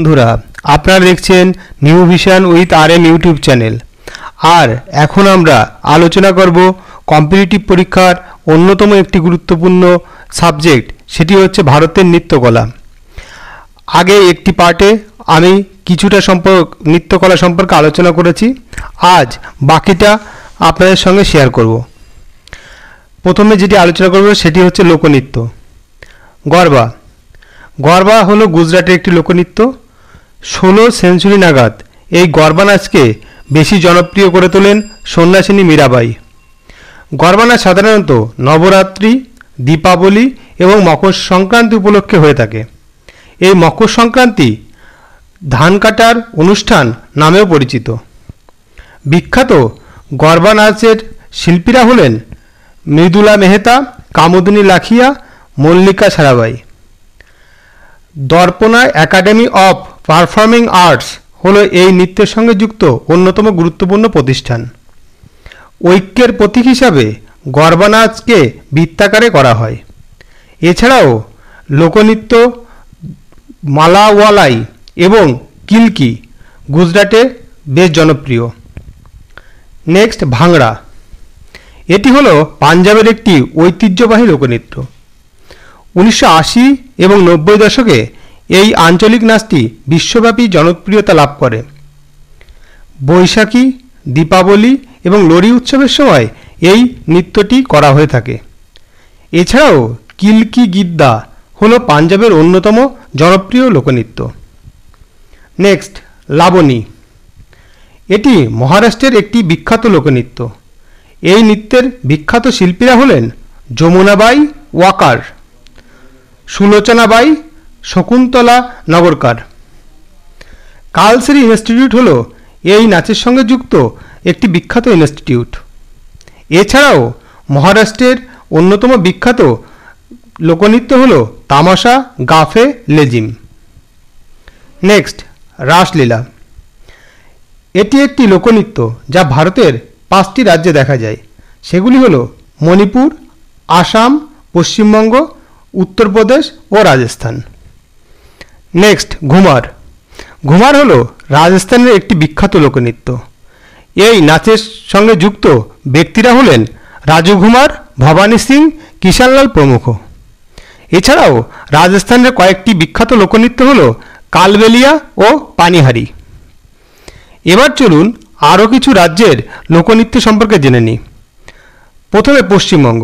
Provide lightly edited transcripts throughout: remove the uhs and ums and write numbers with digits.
বন্ধুরা, আপনারা দেখছেন new vision with RM YouTube channel. আর এখন আমরা আলোচনা করব কম্পিটিটিভ পরীক্ষার অন্যতম একটি গুরুত্বপূর্ণ সাবজেক্ট, সেটি হচ্ছে ভারতের নৃত্যকলা। আগে একটি পার্টে আমি কিছুটা নৃত্যকলা সম্পর্কে আলোচনা করেছি, আজ বাকিটা আপনাদের সঙ্গে শেয়ার করব। প্রথমে যেটি আলোচনা করব সেটি হচ্ছে লোকনৃত্য। গরবা। গরবা হলো গুজরাটের একটি লোকনৃত্য। 16 সেঞ্চুরি নাগাদ এই গরবা নাচকে বেশি জনপ্রিয় করে তোলেন সন্ন্যাসিনী মীরাবাই। গরবা নাচ সাধারণত নবরাত্রি, দীপাবলি এবং মকর সংক্রান্তি উপলক্ষে হয়ে থাকে। এই মকর সংক্রান্তি ধান কাটার অনুষ্ঠান নামেও পরিচিত। বিখ্যাত গরবা নাচের শিল্পীরা হলেন Mridula Mehta, Kumudini Lakhia, Mallika Sarabhai. Darpana academy of performing arts হলো এই নৃত্যের সঙ্গে যুক্ত অন্যতম গুরুত্বপূর্ণ প্রতিষ্ঠান। ঐক্যের প্রতীক হিসাবে গরবা নাচকে বৃত্তাকারে করা হয়। এছাড়াও লোকনৃত্য মালাওয়ালাই এবং কিলকি গুজরাটে বেশ জনপ্রিয়। নেক্সট, ভাংড়া। এটি হলো পাঞ্জাবের একটি ঐতিহ্যবাহী লোকনৃত্য। 1980 এবং 90 দশকে এই আঞ্চলিক নাচটি বিশ্বব্যাপী জনপ্রিয়তা লাভ করে। বৈশাখী, দীপাবলি এবং লোরি উৎসবের সময় এই নৃত্যটি করা হয়ে থাকে। এছাড়াও কিলকি গিদ্দা হলো পাঞ্জাবের অন্যতম জনপ্রিয় লোকনৃত্য। নেক্সট, লাবণী। এটি মহারাষ্ট্রের একটি বিখ্যাত লোকনৃত্য। এই নৃত্যের বিখ্যাত শিল্পীরা হলেন যমুনাবাই ওয়াকার, সুলোচনাবাই, শকুন্তলা নগরকার। কালসরি ইনস্টিটিউট হলো এই নাচের সঙ্গে যুক্ত একটি বিখ্যাত ইনস্টিটিউট। এছাড়াও মহারাষ্ট্রের অন্যতম বিখ্যাত লোকনৃত্য হলো তামাশা, গাফে, লেজিম। নেক্সট, রাসলীলা। এটি একটি লোকনৃত্য যা ভারতের 5টি রাজ্যে দেখা যায়। সেগুলি হলো মণিপুর, আসাম, পশ্চিমবঙ্গ, উত্তরপ্রদেশ ও রাজস্থান। নেক্সট, ঘুমার। ঘুমার হলো রাজস্থানের একটি বিখ্যাত লোকনৃত্য। এই নাচের সঙ্গে যুক্ত ব্যক্তিরা হলেন রাজু ঘুমার, ভবানী সিং, কিষানলাল প্রমুখ। এছাড়াও রাজস্থানের কয়েকটি বিখ্যাত লোকনৃত্য হলো কালবেলিয়া ও পানিহারি। এবার চলুন আরও কিছু রাজ্যের লোকনৃত্য সম্পর্কে জেনে নিই। প্রথমে পশ্চিমবঙ্গ।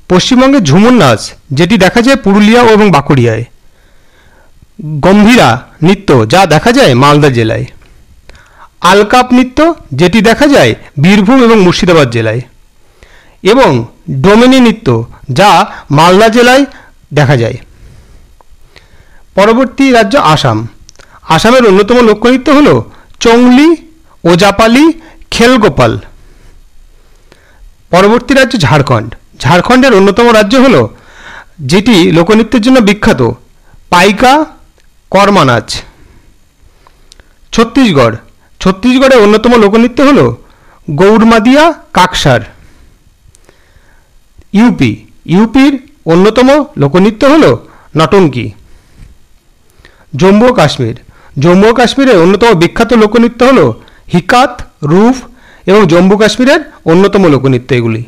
পশ্চিমবঙ্গে ঝুমুর নাচ, যেটি দেখা যায় পুরুলিয়া এবং বাঁকুড়িয়ায়। গম্ভীরা নৃত্য, যা দেখা যায় মালদা জেলায়। আলকাপ নৃত্য, যেটি দেখা যায় বীরভূম এবং মুর্শিদাবাদ জেলায়। এবং ডোমেনি নৃত্য, যা মালদা জেলায় দেখা যায়। পরবর্তী রাজ্য আসাম। আসামের অন্যতম লোকনৃত্য হল চংলি, ওজাপালি, খেলগোপাল। পরবর্তী রাজ্য ঝাড়খণ্ড। ঝাড়খণ্ডের অন্যতম রাজ্য হল, যেটি লোকনৃত্যের জন্য বিখ্যাত, পাইকা কর্মা নাচ। ছত্তিশগড়। ছত্তিশগড়ের অন্যতম লোকনৃত্য হল গৌরমাদিয়া কাকসার। ইউপি। ইউপির অন্যতম লোকনৃত্য হল নটঙ্কি। জম্মু ও কাশ্মীর। জম্মু ও কাশ্মীরের অন্যতম বিখ্যাত লোকনৃত্য হল হিকাত, রুফ এবং জম্মু কাশ্মীরের অন্যতম লোকনৃত্য এগুলি।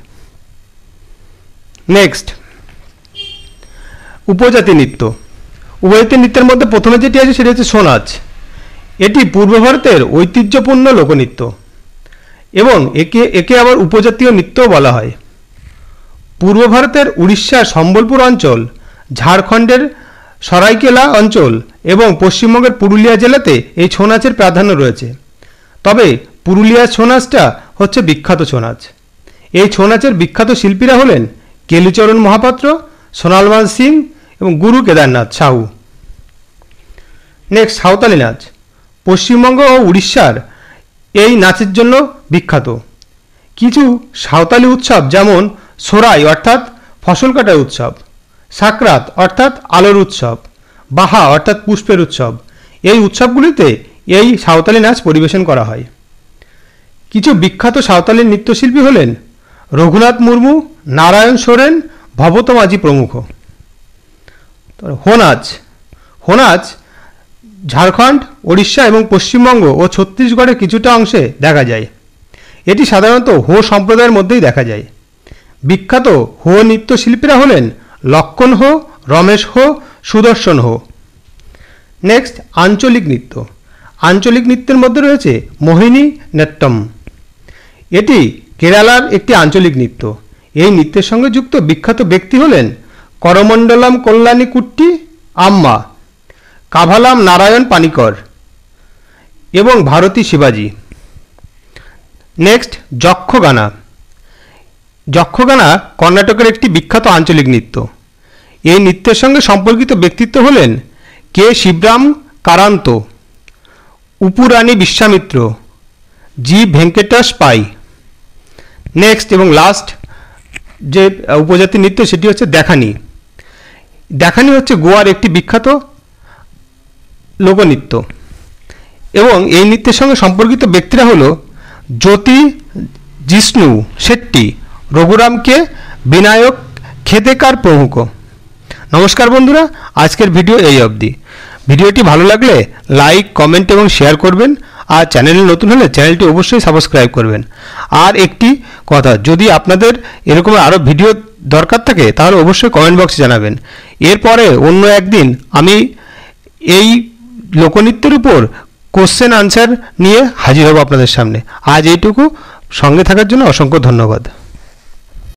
নেক্সট, উপজাতি নৃত্য। উপজাতি নৃত্যের মধ্যে প্রথমে যেটি আছে সেটি হচ্ছে ছৌ নাচ। এটি পূর্ব ভারতের ঐতিহ্যপূর্ণ লোকনৃত্য এবং একে আবার উপজাতীয় নৃত্যও বলা হয়। পূর্ব ভারতের উড়িষ্যার সম্বলপুর অঞ্চল, ঝাড়খণ্ডের সরাইকেলা অঞ্চল এবং পশ্চিমবঙ্গের পুরুলিয়া জেলাতে এই ছৌ নাচের প্রাধান্য রয়েছে। তবে পুরুলিয়ার ছৌ নাচটা হচ্ছে বিখ্যাত ছৌ নাচ। এই ছৌ নাচের বিখ্যাত শিল্পীরা হলেন কেলুচরণ মহাপাত্র, সোনালমাল সিং এবং গুরু কেদারনাথ সাহু। নেক্সট, সাঁওতালি নাচ। পশ্চিমবঙ্গ ও উড়িষ্যার এই নাচের জন্য বিখ্যাত। কিছু সাঁওতালি উৎসব যেমন সোরাই অর্থাৎ ফসল কাটার উৎসব, সাকরাত অর্থাৎ আলোর উৎসব, বাহা অর্থাৎ পুষ্পের উৎসব, এই উৎসবগুলিতে এই সাঁওতালি নাচ পরিবেশন করা হয়। কিছু বিখ্যাত সাঁওতালি নৃত্যশিল্পী হলেন রঘুনাথ মুর্মু, নারায়ণ সোরেন, ভবত মাঝি প্রমুখ। হো নাচ। হো নাচ ঝাড়খণ্ড, ওড়িশা এবং পশ্চিমবঙ্গ ও ছত্তিশগড়ের কিছুটা অংশে দেখা যায়। এটি সাধারণত হো সম্প্রদায়ের মধ্যেই দেখা যায়। বিখ্যাত হো নৃত্যশিল্পীরা হলেন লক্ষণ হো, রমেশ হো, সুদর্শন হো। নেক্সট, আঞ্চলিক নৃত্য। আঞ্চলিক নৃত্যের মধ্যে রয়েছে মোহিনী নৃত্যম। এটি কেরালার একটি আঞ্চলিক নৃত্য। এই নৃত্যের সঙ্গে যুক্ত বিখ্যাত ব্যক্তি হলেন করমণ্ডলম কল্যাণী কুট্টি আম্মা, কাভালাম নারায়ণ পানিকর এবং ভারতী শিবাজি। নেক্সট, যক্ষগানা। যক্ষগানা কর্ণাটকের একটি বিখ্যাত আঞ্চলিক নৃত্য। এই নৃত্যের সঙ্গে সম্পর্কিত ব্যক্তিত্ব হলেন কে শিবরাম কারান্ত, উপরানী বিশ্বামিত্র, জি ভেঙ্কটেশ পাই। নেক্সট এবং লাস্ট যে উপজাতি নৃত্য সেটি হচ্ছে দেখানি। দেখানি হচ্ছে গোয়ার একটি বিখ্যাত লোকনৃত্য এবং এই নৃত্যের সঙ্গে সম্পর্কিত ব্যক্তিরা হলো জ্যোতি জিষ্ণু শেট্টি, রঘুরামকে, বিনায়ক খেতেকার প্রমুখ। নমস্কার বন্ধুরা, আজকের ভিডিও এই অবধি। ভিডিওটি ভালো লাগলে লাইক, কমেন্ট এবং শেয়ার করবেন। আর চ্যানেলে নতুন হলে চ্যানেলটি অবশ্যই সাবস্ক্রাইব করবেন। আর একটি কথা, যদি আপনাদের এরকম আরও ভিডিও দরকার থাকে তাহলে অবশ্যই কমেন্ট বক্সে জানাবেন। এরপরে অন্য একদিন আমি এই লোকনৃত্যের উপর কোশ্চেন আনসার নিয়ে হাজির হব আপনাদের সামনে। আজ এইটুকু, সঙ্গে থাকার জন্য অসংখ্য ধন্যবাদ।